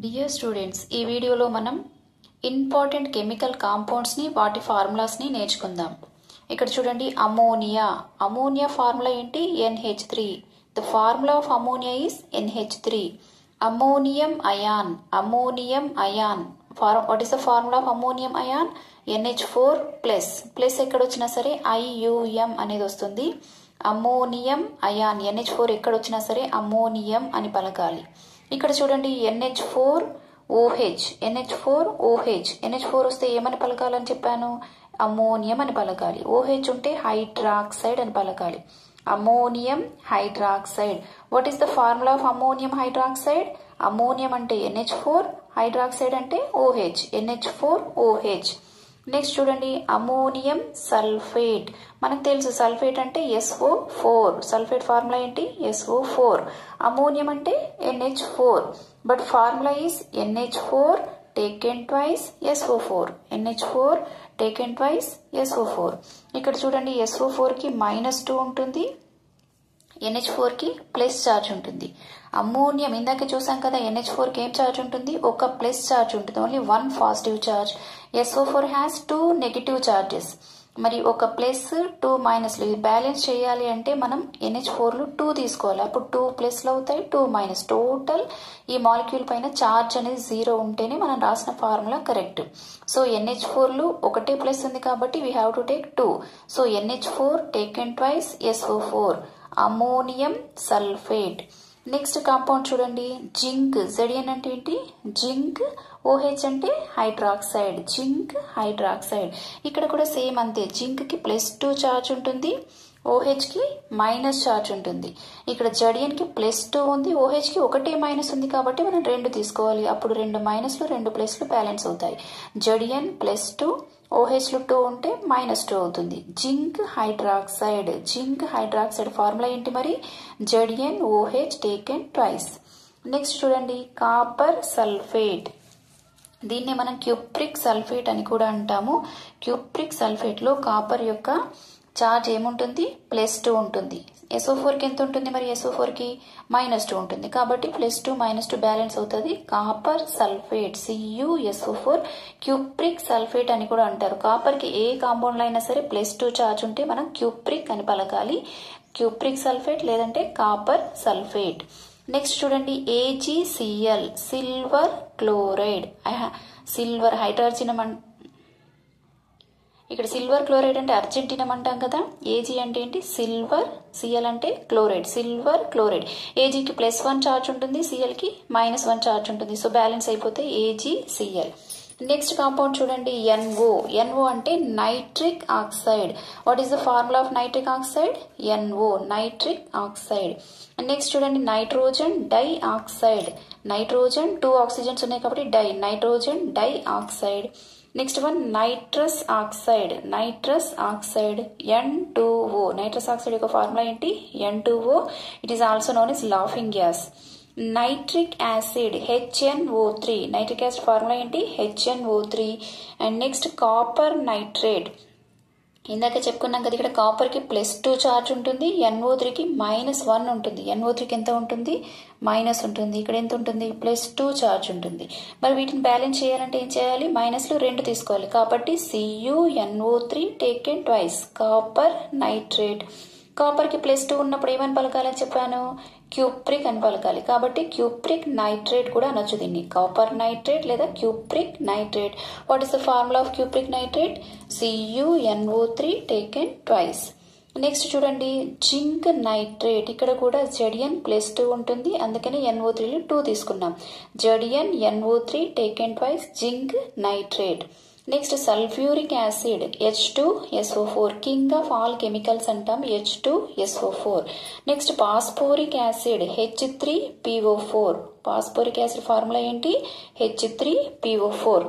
Dear students, ఈ వీడియోలో మనం ఇంపార్టెంట్ కెమికల్ కాంపౌండ్స్ ని వాటి ఫార్ములాస్ ని నేర్చుకుందాం. ఇక్కడ చూడండి, అమోనియా. అమోనియా ఫార్ములా ఏంటి? NH3. The formula of ammonia is NH3. Ammonium ion. Ammonium ion. What is the formula of ammonium ion? NH4 plus. Plus ఎక్కడ వచ్చినా సరే IUM అనేది వస్తుంది. Ammonium ion. NH4 ఎక్కడ వచ్చినా సరే అమోనియం అని పలకాలి. ఇక్కడ చూడండి, NH4OH. NH4OH. NH4 వస్తే ఏమని పలకాలని చెప్పాను? అమోనియం అని పలకాలి. OH ఉంటే హైడ్రాక్సైడ్ అని పలకాలి. Ammonium hydroxide. What is the formula of ammonium hydroxide? Ammonium అంటే NH4, హైడ్రాక్సైడ్ అంటే OH. NH4OH. నెక్స్ట్ చూడండి, అమోనియం సల్ఫేట్. మనకు తెలుసు సల్ఫేట్ అంటే SO4. సల్ఫేట్ ఫార్ములా ఏంటి? SO4. అమోనియం అంటే NH4. But formula is NH4 taken twice SO4. NH4 taken twice SO4. ఇక్కడ చూడండి, SO4 కి -2 ఉంటుంది, NH4 కి ప్లస్ చార్జ్ ఉంటుంది. అమోనియం ఇందాక చూసాం కదా, NH4 కి ఏం చార్జ్ ఉంటుంది? ఒక ప్లస్ చార్జ్ ఉంటుంది, only 1 positive charge. SO4 has 2 negative charges. మరి ఒక ప్లస్ 2 మైనస్లు ఇది బ్యాలెన్స్ చేయాలి అంటే మనం NH4లో 2 తీసుకోవాలి. అప్పుడు 2 ప్లస్లు అవుతాయి, 2 మైనస్. టోటల్ ఈ మాలిక్యూల్ పైన చార్జ్ అనేది 0 ఉంటేనే మనం రాసిన ఫార్ములా కరెక్ట్. సో NH4లో ఒకటే ప్లస్ ఉంది కాబట్టి we have to take 2. So NH4 taken twice SO4. Ammonium sulphate. Next compound చూడండి, జింక్. ZN అంటే ఏంటి? జింక్. OH అంటే హైడ్రాక్సైడ్. Zinc hydroxide. ఇక్కడ కూడా సేమ్ అంతే. జింక్ కి +2 చార్జ్ ఉంటుంది, OH కి మైనస్ చార్జ్ ఉంటుంది. ఇక్కడ ZN కి +2 ఉంది, OH కి ఒకటే మైనస్ ఉంది కాబట్టి మనం 2 తీసుకోవాలి. అప్పుడు 2 మైనస్లు 2 ప్లస్లు బ్యాలెన్స్ అవుతాయి. ZN +2, OHలు 2 ఉంటే -2 అవుతుంది. Zinc hydroxide. Zinc hydroxide formula ఏంటి మరి? ZnOH taken twice. నెక్స్ట్ చూడండి, కాపర్ సల్ఫేట్. దీన్ని మనం క్యూప్రిక్ సల్ఫేట్ అని కూడా అంటాము. క్యూప్రిక్ సల్ఫేట్ లో కాపర్ యొక్క చార్జ్ ఏముంటుంది? +2 ఉంటుంది. SO4 కి ఎంత ఉంటుంది మరి? SO4 కి -2 ఉంటుంది కాబట్టి +2 -2 బ్యాలెన్స్ అవుతుంది. Copper sulphate, CuSO4 cupric sulphate అని కూడా అంటారు. కాపర్ కి ఏ కాంపౌండ్ లో అయినా సరే +2 చార్జ్ ఉంటే మనం క్యూప్రిక్ అని పలకాలి. క్యూప్రిక్ సల్ఫేట్ లేదంటే కాపర్ సల్ఫేట్. నెక్స్ట్ చూడండి, AgCl సిల్వర్ క్లోరైడ్. సిల్వర్ హైడ్రోజనం. ఇక్కడ సిల్వర్ క్లోరైడ్ అంటే అర్జెంటీనం అంటాం కదా. Ag అంటే ఏంటి? సిల్వర్. Cl అంటే క్లోరైడ్. Silver chloride. Ag కి +1 చార్జ్ ఉంటుంది, Cl కి -1 చార్జ్ ఉంటుంది. సో బ్యాలెన్స్ అయిపోతే AgCl. నెక్స్ట్ కాంపౌండ్ చూడండి, NO. NO అంటే nitric oxide. What is the formula of nitric oxide? NO nitric oxide. Next చూడండి, nitrogen dioxide. Nitrogen 2 oxygens ఉన్నాయి కాబట్టి di. Nitrogen dioxide. Next one nitrous oxide. Nitrous oxide N2O. Nitrous oxide యొక్క formula ఏంటి? N2O. It is also known as laughing gas. Nitric acid HNO3. Nitric acid formula ఏంటి? HNO3. And next copper nitrate. ఇందాక చెప్పుకున్నాం కదా, ఇక్కడ copper కి +2 charge ఉంటుంది, NO3 కి -1 ఉంటుంది. NO3 కి ఎంత ఉంటుంది? మైనస్ ఉంటుంది. ఇక్కడ ఎంత ఉంటుంది? +2 చార్జ్ ఉంటుంది. మరి వీటిని బ్యాలెన్స్ చేయాలంటే ఏం చేయాలి? మైనస్లు 2 తీసుకోవాలి కాబట్టి CuNO3 taken twice. Copper nitrate. Copper కి +2 ఉన్నప్పుడు ఏమని పలకాలని చెప్పాను? క్యూప్రిక్ అని పలకాలి. కాబట్టి క్యూప్రిక్ నైట్రేట్ కూడా అనొచ్చు దీన్ని. కాపర్ నైట్రేట్ లేదా cupric nitrate. What is the formula of cupric nitrate? CuNO3 taken twice. Next చూడండి, జింక్ నైట్రేట్. ఇక్కడ కూడా ZN +2 ఉంటుంది, అందుకని NO3లో 2 తీసుకున్నాం. ZnNO3 taken twice. Zinc nitrate. Next sulphuric acid H2SO4. King of all chemicals అంటాం H2SO4. Next phosphoric acid H3PO4. Phosphoric acid formula ఏంటి? H3PO4.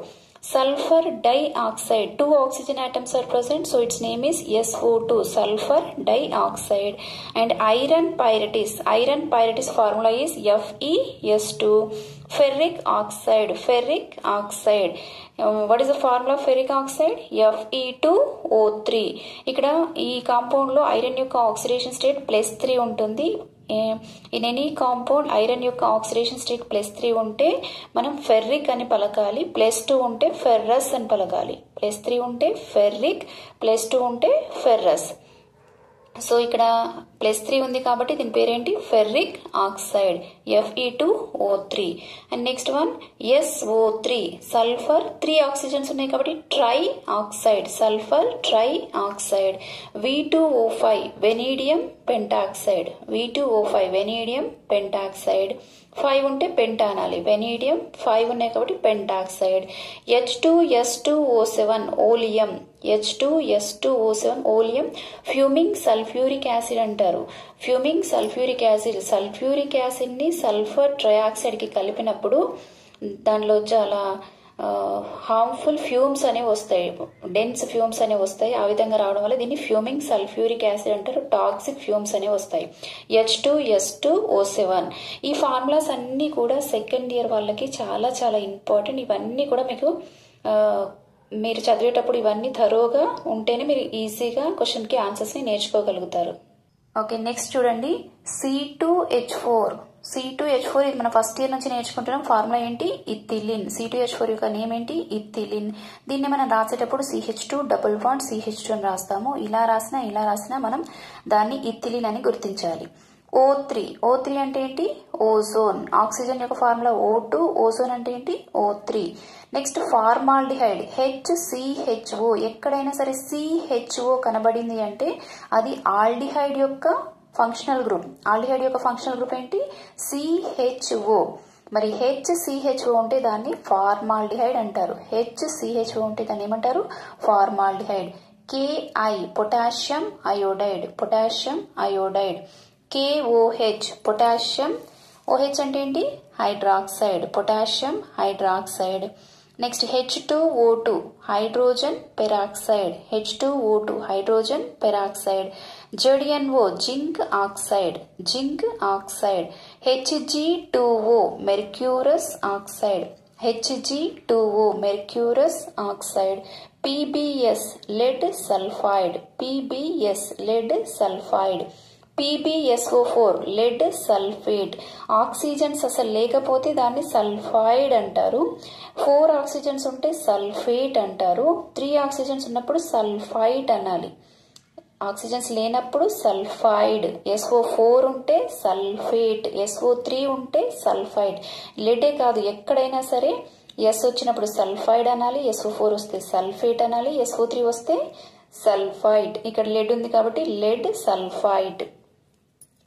Sulphur dioxide. 2 oxygen atoms are present, so its name is SO2. Sulphur dioxide. And iron pyrites. Iron pyrites formula is FeS2. Ferric oxide. Ferric oxide. What is the formula of ferric oxide? Fe2O3. ఇక్కడ ఈ compound లో iron యొక్క oxidation state +3 ఉంటుంది, in any compound iron యొక్క oxidation state +3 ఉంటే మనం ferric అని పలకాలి, +2 ఉంటే ఫెర్రస్ అని పలకాలి. +3 ఉంటే ఫెర్రిక్, +2 ఉంటే ఫెర్రస్. సో ఇక్కడ +3 ఉంది కాబట్టి దీని పేరేంటి, ferric oxide, Fe2O3. And next one SO3, sulphur. 3 oxygens ఉన్నాయి కాబట్టి trioxide, sulphur trioxide. V2O5, vanadium pentoxide, V2O5 vanadium pentoxide. 5 ఉంటే పెంటా అనాలి, వెనీడియం 5 ఉన్నాయి కాబట్టి pentoxide. H2S2O7 oleum, H2S2O7 oleum. Fuming sulphuric acid అంటారు. Fuming sulphuric acid, sulphuric acid ని sulphur trioxide కి కలిపినప్పుడు దానిలో చాలా హార్మ్ఫుల్ ఫ్యూమ్స్ అనేవి వస్తాయి, డెన్స్ ఫ్యూమ్స్ అనేవి వస్తాయి. ఆ విధంగా రావడం వల్ల దీన్ని ఫ్యూమింగ్ సల్ఫ్యూరిక్ యాసిడ్ అంటారు. టాక్సిక్ ఫ్యూమ్స్ అనేవి వస్తాయి. H2S2O7. ఈ ఫార్ములాస్ అన్ని కూడా సెకండ్ ఇయర్ వాళ్ళకి చాలా చాలా ఇంపార్టెంట్. ఇవన్నీ కూడా మీకు మీరు చదివేటప్పుడు ఇవన్నీ థరోగా ఉంటేనే మీరు ఈజీగా క్వశ్చన్కి ఆన్సర్స్ని నేర్చుకోగలుగుతారు. ఓకే, నెక్స్ట్ చూడండి C2H4. C2H4 ఇది మన ఫస్ట్ ఇయర్ నుంచి నేర్చుకుంటున్నాం. ఫార్ములా ఏంటి, ఇథిలిన్. C2H4 యొక్క నేమ్ ఏంటి, ఇథిలిన్. దీన్ని మనం రాసేటప్పుడు CH2 డబుల్ బాండ్ CH2 అని రాస్తాము. ఇలా రాసినా మనం దాన్ని ఇథిలిన్ అని గుర్తించాలి. O3 అంటే ఏంటి, ఓజోన్. ఆక్సిజన్ యొక్క ఫార్ములా O2, ఓజోన్ అంటే ఏంటి, O3. Next formaldehyde, HCHO. ఎక్కడైనా సరే CHO కనబడింది అంటే అది ఆల్డిహైడ్ యొక్క ఫంక్షనల్ గ్రూప్. ఆల్డిహైడ్ యొక్క ఫంక్షనల్ గ్రూప్ ఏంటి, CHO. మరి HCHO ఉంటే దాన్ని ఫార్మాల్డిహైడ్ అంటారు. HCHO ఉంటే దాన్ని ఏమంటారు, formaldehyde. KI, potassium iodide, potassium iodide. KOH, potassium. OH అంటే ఏంటి, hydroxide, potassium hydroxide. Next H2O2, hydrogen peroxide, H2O2 hydrogen peroxide. ZnO, zinc oxide, zinc oxide. Hg2O, mercurous oxide, Hg2O mercurous oxide. PbS, lead sulphide, PbS lead sulphide. PbSO4, lead sulphate. Oxygens అసలు లేకపోతే దాన్ని sulphide అంటారు. 4 oxygens ఉంటే sulphate అంటారు. 3 oxygens ఉన్నప్పుడు sulphite అనాలి. Oxygens లేనప్పుడు sulphide. SO4 ఉంటే సల్ఫేట్, SO3 ఉంటే సల్ఫైడ్. లెడే కాదు, ఎక్కడైనా సరే S వచ్చినప్పుడు సల్ఫైడ్ అనాలి, SO4 వస్తే సల్ఫేట్ అనాలి, SO3 వస్తే సల్ఫైడ్. ఇక్కడ లెడ్ ఉంది కాబట్టి లెడ్ సల్ఫైడ్.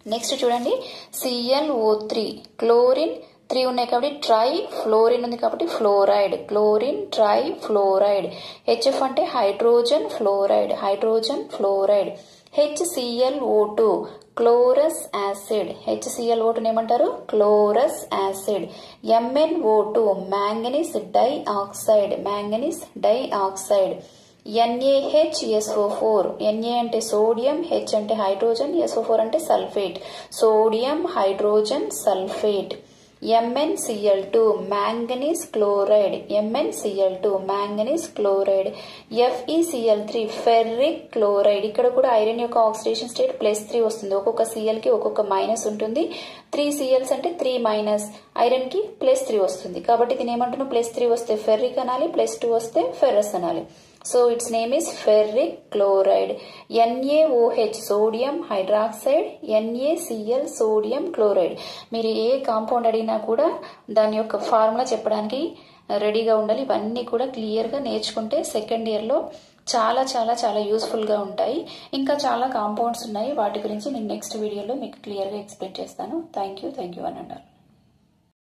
నెక్స్ట్ చూడండి ClO3, క్లోరిన్. 3 ఉన్నాయి కాబట్టి ట్రై, ఫ్లోరిన్ ఉంది కాబట్టి fluoride, chlorine trifluoride. HF అంటే hydrogen fluoride, hydrogen fluoride. HClO2, chlorous acid, HClO2 ఏమంటారు, chlorous acid. MnO2, manganese dioxide, manganese dioxide. NaHSO4, Na అంటే sodium, H అంటే hydrogen, SO4 అంటే sulphate, sodium hydrogen sulphate. MnCl2, manganese chloride, MnCl2 manganese chloride. FeCl3, ferric chloride. ఇక్కడ కూడా iron యొక్క oxidation state +3 వస్తుంది. ఒక్కొక్క Cl కి ఒక్కొక్క మైనస్ ఉంటుంది. 3 Cls అంటే 3 మైనస్, ఐరన్ కి +3 వస్తుంది కాబట్టి దీని ఏమంటున్నాం, +3 వస్తే ఫెర్రిక్ అనాలి, +2 వస్తే ఫెర్రస్ అనాలి. So its name is ferric chloride. NaOH, sodium hydroxide, NaCl sodium chloride. మీరు ఏ కాంపౌండ్ అడిగినా కూడా దాని యొక్క ఫార్ములా చెప్పడానికి రెడీగా ఉండాలి. ఇవన్నీ కూడా క్లియర్గా నేర్చుకుంటే సెకండ్ ఇయర్లో చాలా చాలా చాలా యూస్ఫుల్గా ఉంటాయి. ఇంకా చాలా కాంపౌండ్స్ ఉన్నాయి, వాటి గురించి నేను నెక్స్ట్ వీడియోలో మీకు క్లియర్గా ఎక్స్ప్లెయిన్ చేస్తాను. థ్యాంక్ యూ అని అన్నారు.